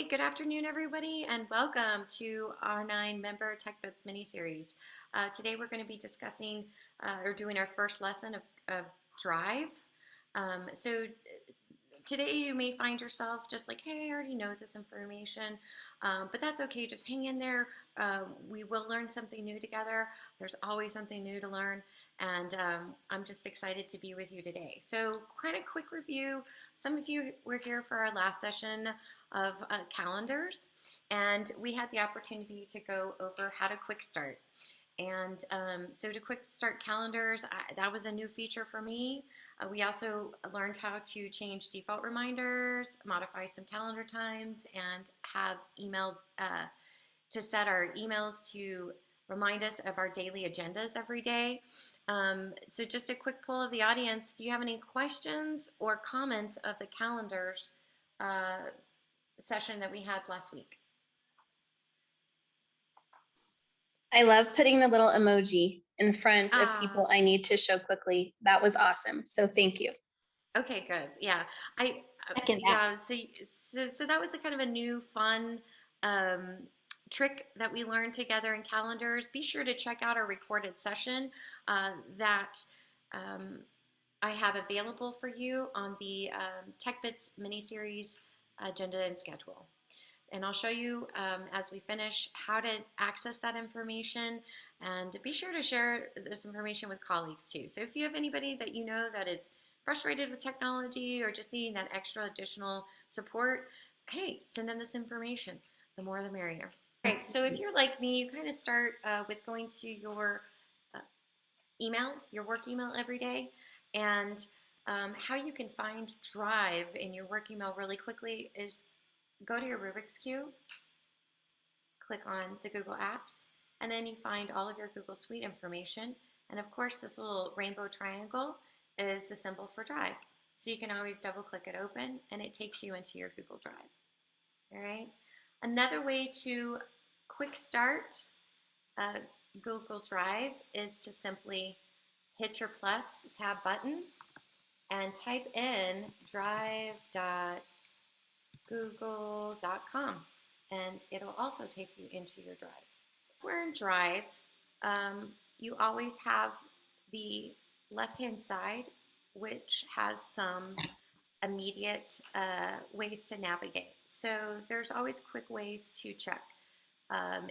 Good afternoon, everybody, and welcome to our 9-member TechBits mini-series. Today we're going to be discussing or doing our first lesson of Drive. So today you may find yourself just like, hey, I already know this information, but that's okay. Just hang in there. We will learn something new together. There's always something new to learn, and I'm just excited to be with you today. So kind of quick review. Some of you were here for our last session of calendars, and we had the opportunity to go over how to quick start. And so to quick start calendars, that was a new feature for me. We also learned how to change default reminders, modify some calendar times, and have email to set our emails to remind us of our daily agendas every day. So just a quick poll of the audience. Do you have any questions or comments of the calendars session that we had last week? I love putting the little emoji in front of people I need to show quickly. That was awesome. So thank you. Okay, good. Yeah, I Second that. yeah. So that was a kind of a new fun um, trick that we learned together in calendars. Be sure to check out our recorded session that um, I have available for you on the TechBits mini-series agenda and schedule. And I'll show you as we finish how to access that information, and be sure to share this information with colleagues too. So if you have anybody that you know that is frustrated with technology or just needing that extra additional support, hey, send them this information. The more the merrier. All right, so if you're like me, you kind of start with going to your uh, email, your work email every day, and how you can find Drive in your work email really quickly is go to your Rubik's Cube, click on the Google Apps, and then you find all of your Google Suite information. And of course, this little rainbow triangle is the symbol for Drive. So you can always double click it open and it takes you into your Google Drive. All right. Another way to quick start Google Drive is to simply hit your plus tab button and type in drive.google.com, and it'll also take you into your Drive. We're in Drive. You always have the left-hand side, which has some immediate ways to navigate. So there's always quick ways to check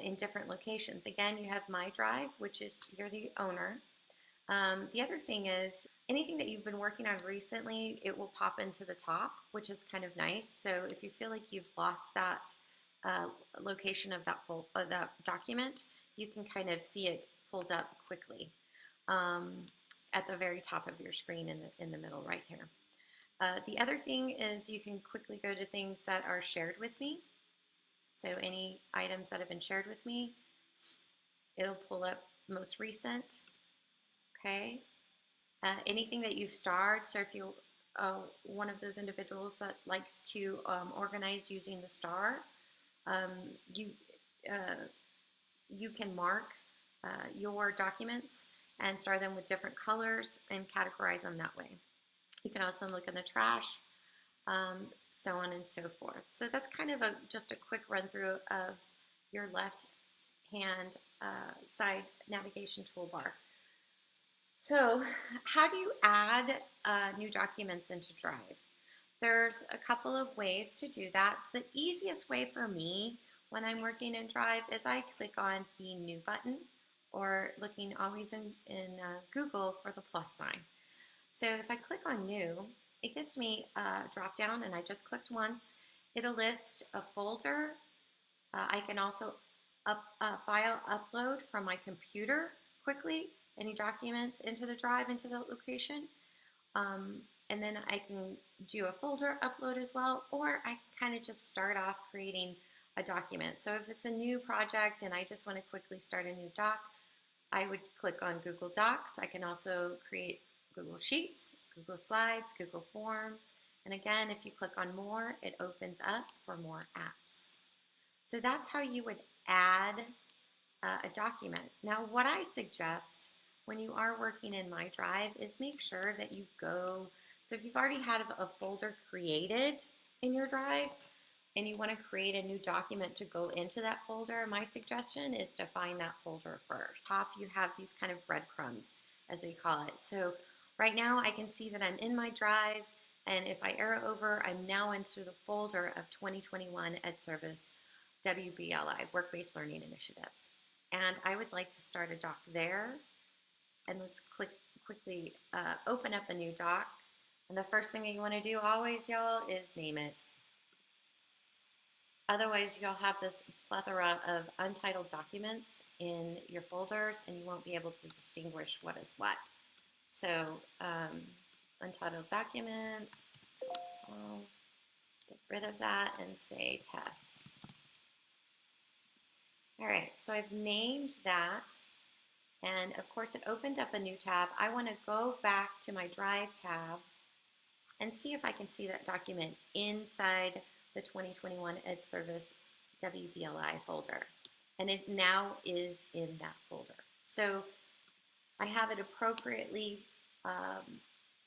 in different locations. Again, you have My Drive, which is you're the owner. The other thing is anything that you've been working on recently, it will pop into the top, which is kind of nice. So if you feel like you've lost that location of that document, you can kind of see it pulled up quickly at the very top of your screen in the middle right here. The other thing is you can quickly go to things that are shared with me. So any items that have been shared with me, it'll pull up most recent. Okay. Anything that you've starred. So if you're one of those individuals that likes to organize using the star, um, you you can mark your documents and star them with different colors and categorize them that way. You can also look in the trash, so on and so forth. So that's kind of just a quick run through of your left hand side navigation toolbar. So how do you add new documents into Drive? There's a couple of ways to do that. The easiest way for me when I'm working in Drive is I click on the New button, or looking always in Google for the plus sign. So if I click on New, it gives me a drop down, and I just clicked once. It'll list a folder. I can also file upload from my computer quickly, any documents into the Drive, into the location. And then I can do a folder upload as well, or I can kind of just start off creating a document. So if it's a new project and I just want to quickly start a new doc, I would click on Google Docs. I can also create Google Sheets, Google Slides, Google Forms. And again, if you click on more, it opens up for more apps. So that's how you would add a document. Now, what I suggest when you are working in My Drive is make sure that you go, so if you've already had a folder created in your Drive, and you want to create a new document to go into that folder, my suggestion is to find that folder first. Top, you have these kind of breadcrumbs, as we call it. So right now I can see that I'm in my drive, and if I arrow over, I'm now into the folder of 2021 Ed Service WBLI, Work-Based Learning Initiatives. And I would like to start a doc there. And let's quickly open up a new doc. And the first thing that you want to do always, y'all, is name it. Otherwise, you'll have this plethora of untitled documents in your folders, and you won't be able to distinguish what is what. So, untitled document, I'll get rid of that and say test. All right, so I've named that, and of course it opened up a new tab. I want to go back to my Drive tab and see if I can see that document inside the 2021 Ed Service WBLI folder. And it now is in that folder. So I have it appropriately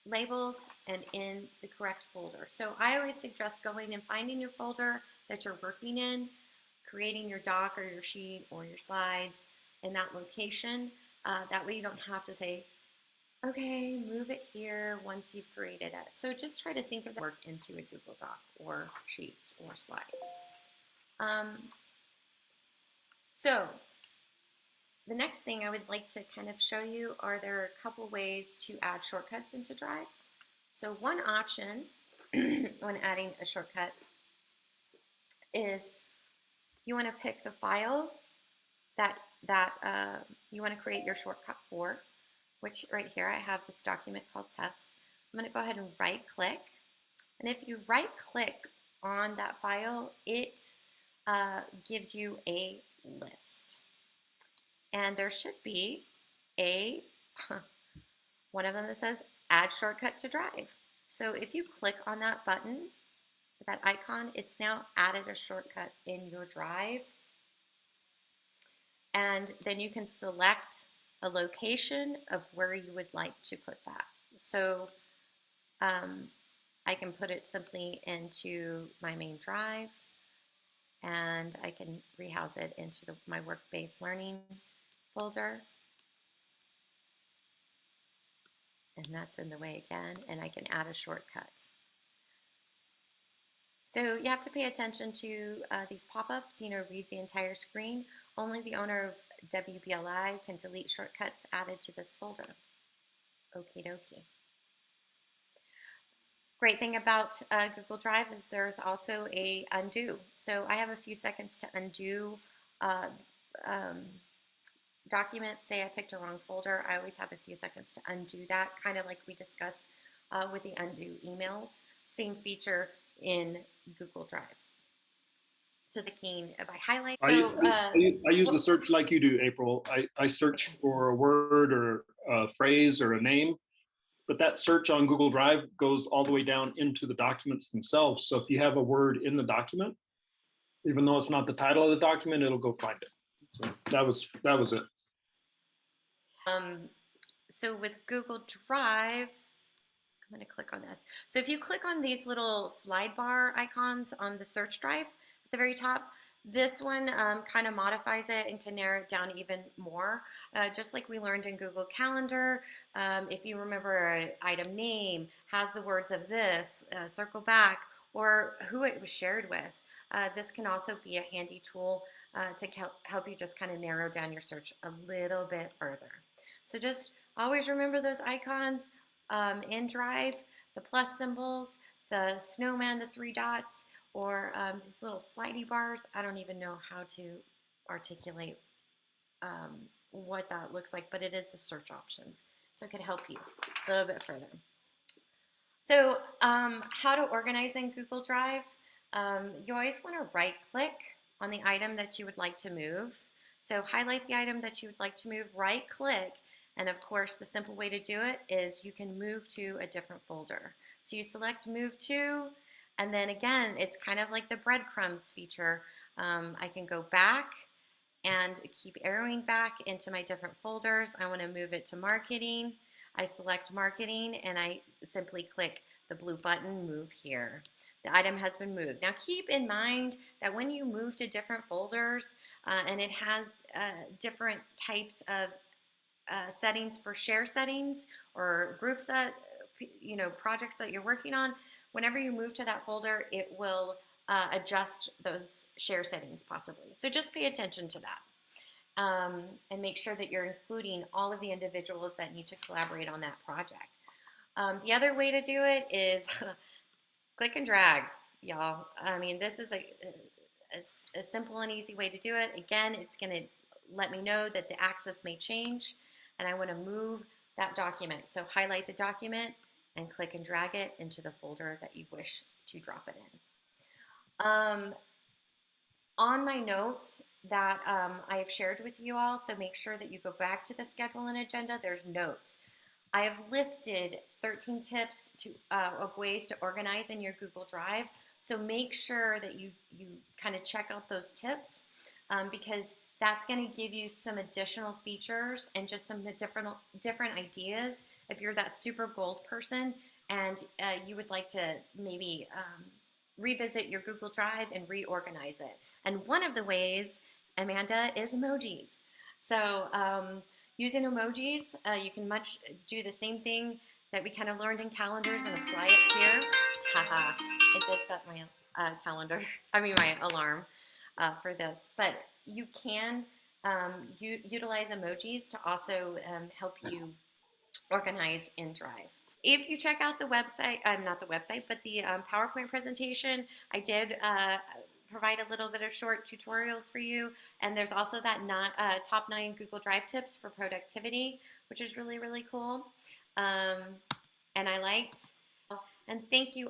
labeled and in the correct folder. So I always suggest going and finding your folder that you're working in, creating your doc or your sheet or your slides in that location. That way you don't have to say, okay, move it here once you've created it. So just try to think of the work into a Google Doc or Sheets or Slides. So the next thing I would like to kind of show you are there are a couple ways to add shortcuts into Drive. So one option when adding a shortcut is you want to pick the file that you want to create your shortcut for, which right here I have this document called test. I'm going to go ahead and right click, and if you right click on that file, it gives you a list, and there should be a one of them that says add shortcut to Drive. So if you click on that button, that icon, it's now added a shortcut in your Drive, and then you can select a location of where you would like to put that. So I can put it simply into my main Drive, and I can rehouse it into my work-based learning folder. And that's in the way again, and I can add a shortcut. So you have to pay attention to these pop-ups, read the entire screen. Only the owner of WBLI can delete shortcuts added to this folder. Okie dokie. Great thing about Google Drive is there's also a undo. So I have a few seconds to undo documents. Say I picked a wrong folder, I always have a few seconds to undo that, kind of like we discussed with the undo emails. Same feature in Google Drive. So the key, if I highlight, I use the search like you do, April. I search for a word or a phrase or a name, but that search on Google Drive goes all the way down into the documents themselves. So if you have a word in the document, even though it's not the title of the document, it'll go find it. So that was it. So with Google Drive, I'm going to click on this. So if you click on these little slide bar icons on the search drive at the very top, this one kind of modifies it and can narrow it down even more. Just like we learned in Google Calendar, if you remember an item name, has the words of this, circle back, or who it was shared with. This can also be a handy tool to help you just kind of narrow down your search a little bit further. So just always remember those icons in Drive, the plus symbols, the snowman, the 3 dots, or these little slidey bars. I don't even know how to articulate what that looks like, but it is the search options. So it could help you a little bit further. So how to organize in Google Drive. You always want to right click on the item that you would like to move. So highlight the item that you would like to move, right click, and of course the simple way to do it is you can move to a different folder. So you select move to, and then again, it's kind of like the breadcrumbs feature. I can go back and keep arrowing back into my different folders. I want to move it to marketing. I select marketing and I simply click the blue button, move here. The item has been moved. Now keep in mind that when you move to different folders and it has different types of settings for share settings or groups that, projects that you're working on, whenever you move to that folder, it will adjust those share settings possibly. So just pay attention to that. And make sure that you're including all of the individuals that need to collaborate on that project. The other way to do it is click and drag, y'all. I mean, this is a simple and easy way to do it. Again, it's going to let me know that the axis may change, and I want to move that document. So highlight the document and click and drag it into the folder that you wish to drop it in. On my notes that I have shared with you all, so make sure that you go back to the schedule and agenda, there's notes. I have listed 13 tips of ways to organize in your Google Drive, so make sure that you kind of check out those tips because that's going to give you some additional features and just some different ideas if you're that super gold person and you would like to maybe revisit your Google Drive and reorganize it. And one of the ways, Amanda, is emojis. So using emojis, you can do the same thing that we kind of learned in calendars and apply it here. Haha, I did set my my alarm for this. But you can utilize emojis to also help you organize in Drive. If you check out the website, not the website, but the PowerPoint presentation, I did provide a little bit of short tutorials for you. And there's also that top 9 Google Drive tips for productivity, which is really, really cool. And I liked. And thank you